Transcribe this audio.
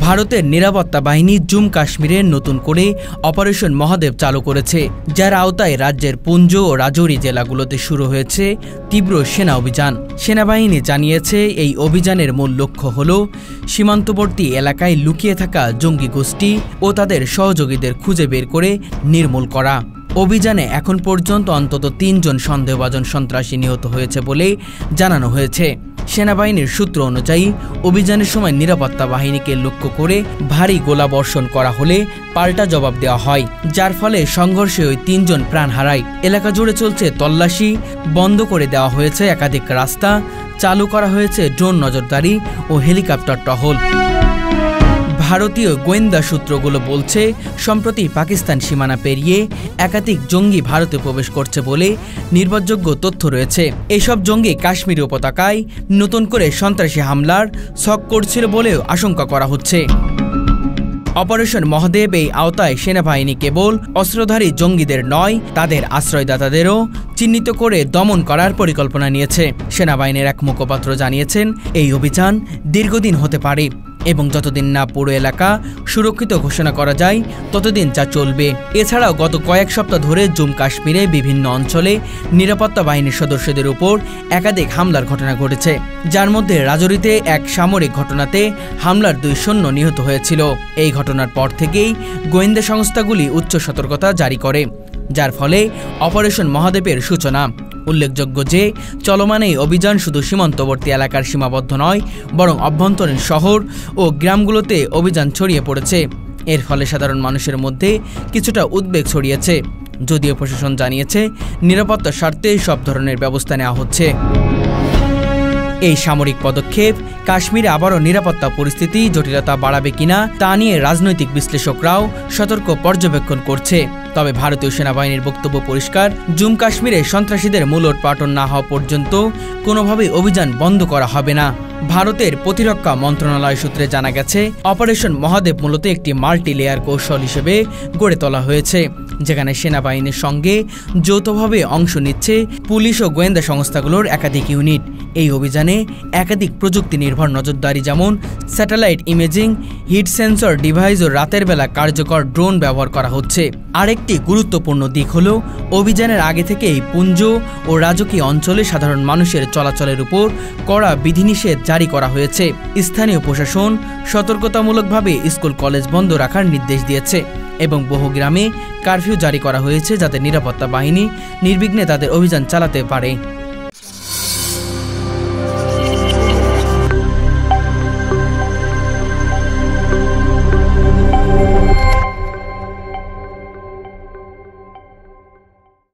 ভারতের নিরাপত্তা বাহিনী জম্মু কাশ্মীরে নতুন করে অপারেশন মহাদেব চালু করেছে, যার আওতায় রাজ্যের পুঞ্জ ও রাজৌরি জেলাগুলোতে শুরু হয়েছে তীব্র সেনা অভিযান। সেনাবাহিনী জানিয়েছে এই অভিযানের মূল লক্ষ্য হল সীমান্তবর্তী এলাকায় লুকিয়ে থাকা জঙ্গি গোষ্ঠী ও তাদের সহযোগীদের খুঁজে বের করে নির্মূল করা। অভিযানে এখন পর্যন্ত অন্তত ৩ জন সন্দেহভাজন সন্ত্রাসী নিহত হয়েছে বলে জানানো হয়েছে। সেনাবাহিনীর সূত্র অনুযায়ী অভিযানের সময় নিরাপত্তা বাহিনীকে লক্ষ্য করে ভারী গোলাবর্ষণ করা হলে পাল্টা জবাব দেওয়া হয়, যার ফলে সংঘর্ষে ওই ৩ জন প্রাণ হারায়। এলাকা জুড়ে চলছে তল্লাশি, বন্ধ করে দেওয়া হয়েছে একাধিক রাস্তা, চালু করা হয়েছে ড্রোন নজরদারি ও হেলিকপ্টার টহল। ভারতীয় গোয়েন্দা সূত্রগুলো বলছে, সম্প্রতি পাকিস্তান সীমানা পেরিয়ে একাধিক জঙ্গি ভারতে প্রবেশ করছে বলে নির্ভরযোগ্য তথ্য রয়েছে। এসব জঙ্গি কাশ্মীর উপত্যকায় নতুন করে সন্ত্রাসী হামলার ছক করছিল বলেও আশঙ্কা করা হচ্ছে। অপারেশন মহাদেব এই আওতায় সেনাবাহিনী কেবল অস্ত্রধারী জঙ্গিদের নয়, তাদের আশ্রয়দাতাদেরও চিহ্নিত করে দমন করার পরিকল্পনা নিয়েছে। সেনাবাহিনীর এক মুখপাত্র জানিয়েছেন, এই অভিযান দীর্ঘদিন হতে পারে এবং যতদিন না পুরো এলাকা সুরক্ষিত ঘোষণা করা যায় ততদিন যা চলবে। এছাড়াও গত কয়েক সপ্তাহ ধরে জম্মু কাশ্মীরে বিভিন্ন অঞ্চলে নিরাপত্তা বাহিনীর সদস্যদের উপর একাধিক হামলার ঘটনা ঘটেছে, যার মধ্যে রাজৌরিতে এক সামরিক ঘটনাতে হামলার 2 সৈন্য নিহত হয়েছিল। এই ঘটনার পর থেকেই গোয়েন্দা সংস্থাগুলি উচ্চ সতর্কতা জারি করে, যার ফলে অপারেশন মহাদেবের সূচনা। উল্লেখযোগ্য যে চলমান এই অভিযান শুধু সীমান্তবর্তী এলাকার সীমাবদ্ধ নয়, বরং অভ্যন্তরীণ শহর ও গ্রামগুলোতে অভিযান ছড়িয়ে পড়েছে। এর ফলে সাধারণ মানুষের মধ্যে কিছুটা উদ্বেগ ছড়িয়েছে, যদিও প্রশাসন জানিয়েছে নিরাপত্তার স্বার্থে সব ধরনের ব্যবস্থা নেওয়া হচ্ছে। এই সামরিক পদক্ষেপ কাশ্মীরে আবারও নিরাপত্তা পরিস্থিতি জটিলতা বাড়াবে কিনা তা নিয়ে রাজনৈতিক বিশ্লেষকরাও সতর্ক পর্যবেক্ষণ করছে। তবে ভারতীয় সেনাবাহিনীর বক্তব্য পরিষ্কার, জম্মু কাশ্মীরে সন্ত্রাসীদের মূলোৎপাটন না হওয়া পর্যন্ত কোনোভাবেই অভিযান বন্ধ করা হবে না। ভারতের প্রতিরক্ষা মন্ত্রণালয় সূত্রে জানা গেছে, অপারেশন মহাদেব মূলত একটি মাল্টি লেয়ার কৌশল হিসেবে গড়ে তোলা হয়েছে, যেখানে সেনাবাহিনীর সঙ্গে যৌথভাবে অংশ নিচ্ছে পুলিশ ও গোয়েন্দা সংস্থাগুলোর একাধিক ইউনিট। এই অভিযানে একাধিক প্রযুক্তি নির্ভর নজরদারি, যেমন satellite imaging, heat sensor device ও রাতের বেলা কার্যকর ড্রোন ব্যবহার করা হচ্ছে। আরেকটি গুরুত্বপূর্ণ দিক হল, অভিযানের আগে থেকেই পুঞ্জ ও রাজকীয় অঞ্চলে সাধারণ মানুষের চলাচলের উপর কড়া বিধিনিষেধ জারি করা হয়েছে। স্থানীয় প্রশাসন সতর্কতামূলকভাবে স্কুল কলেজ বন্ধ রাখার নির্দেশ দিয়েছে এবং বহু গ্রামে কারফিউ জারি করা হয়েছে, যাতে নিরাপত্তা বাহিনী নির্বিঘ্নে তাদের অভিযান চালাতে পারে।